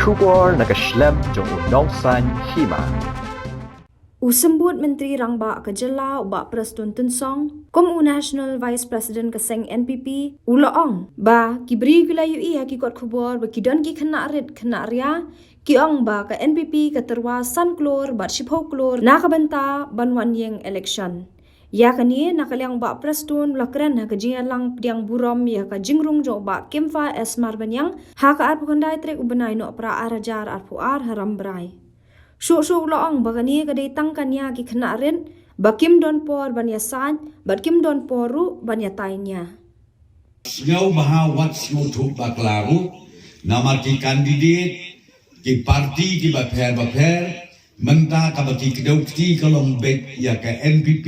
Bersyukur nakaslem jong unongsan hima. Usambut Menteri Rangba Kejela Ubak Prestun Tunsong, Komu National Vice President Keseng NPP, Ulaong, Ba, Kibri Gulayu Hakikot Kubor, Bakidon Ki Kena Rit Kena Ria, Kiong Ba ke NPP Keterwa San Klor, Bat Shipho Klor, Nakabenta Banwan Yeng Election. Ya kani nakaliang Ba Prestun lakren ha kejingan lang pediang burom ya ka jingrung jo Ba Kimfa Esmar Banyang, ha ka arpu kandai trek ubenai no pra arajar arpu ar haram berai. Syuk-syuk loong bagani kadai tangkanya ki kena rin, bakim don por banya san, bakim don poru banya tainya. Ngau baha wat snow tu baklaru, nama ki kandidat, ki parti ki baper, menta ka baki kedau ki kalong bet ya ke NPP,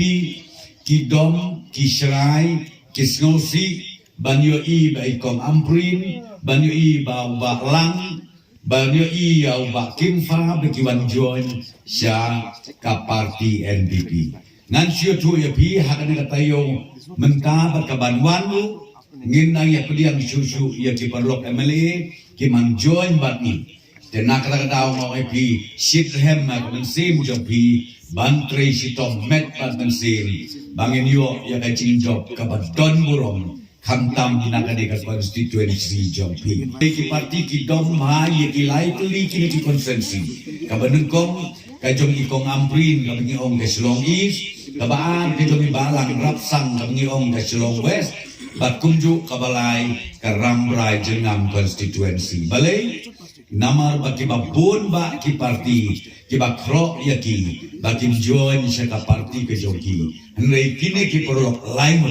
ki dom, ki serai, ki snosi, banyo i ba ikom amprin, banyo i ba lang, banyo i ya ba kimfa bekiwan join sya ka parti NPP. Ngan syo tu ya pi hakane katayo menta ba kabanwan lu ngin na ya pediang susu ya ki parlok MLA ki man join bat ni. Tenak kata mau pi sithem ma kan se mu pi bantre sitom met bat men se bangin yo ya ka jinjob ka badon burom kamtam dinakade ka constituency job pi ki parti ki dom ma ye ki likely ki konsensi ka benengkong ka jong ikong amprin ka bengi ong ka Silong East ka baan ka jong balang rapsang ka bengi ong ka Silong West bat kumju ka balai ka Rambrai jengam constituency balai namar baki babun ba ki parti ki bakro ya ki baki join sa ka parti ke joki hendai kini ki perlu lain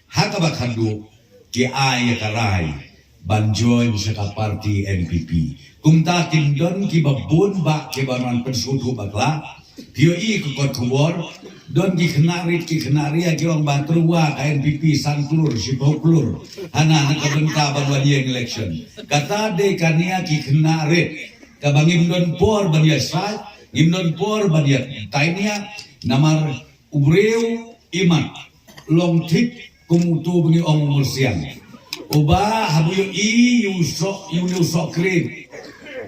haka bakadu ki ay karai ban join sa ka parti NPP kung ta kindon ki babun ba ki baran pensutu bakla piyo i ko kotubor don ki kenari ki orang batruwa ka NPP Sanklur Sipoklur hana nakabenta banwan yang election kata de kania ki kenari ka bangim don por banyak sat ngimdon por banyak tainia namar ubreu iman long tik kumutu bengi ong mursian uba habuyo i yusok kred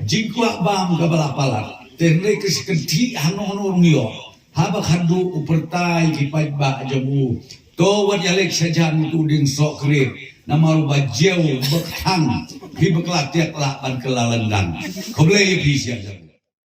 jingkwa bam kabala palat tenre kesekenti hano ngio habak handu upertai ki paiba jamu to wat yalek sajan tu ding sok kred namar bajeu bekhang hi beklat tiak la ban kelalendang koble pi sia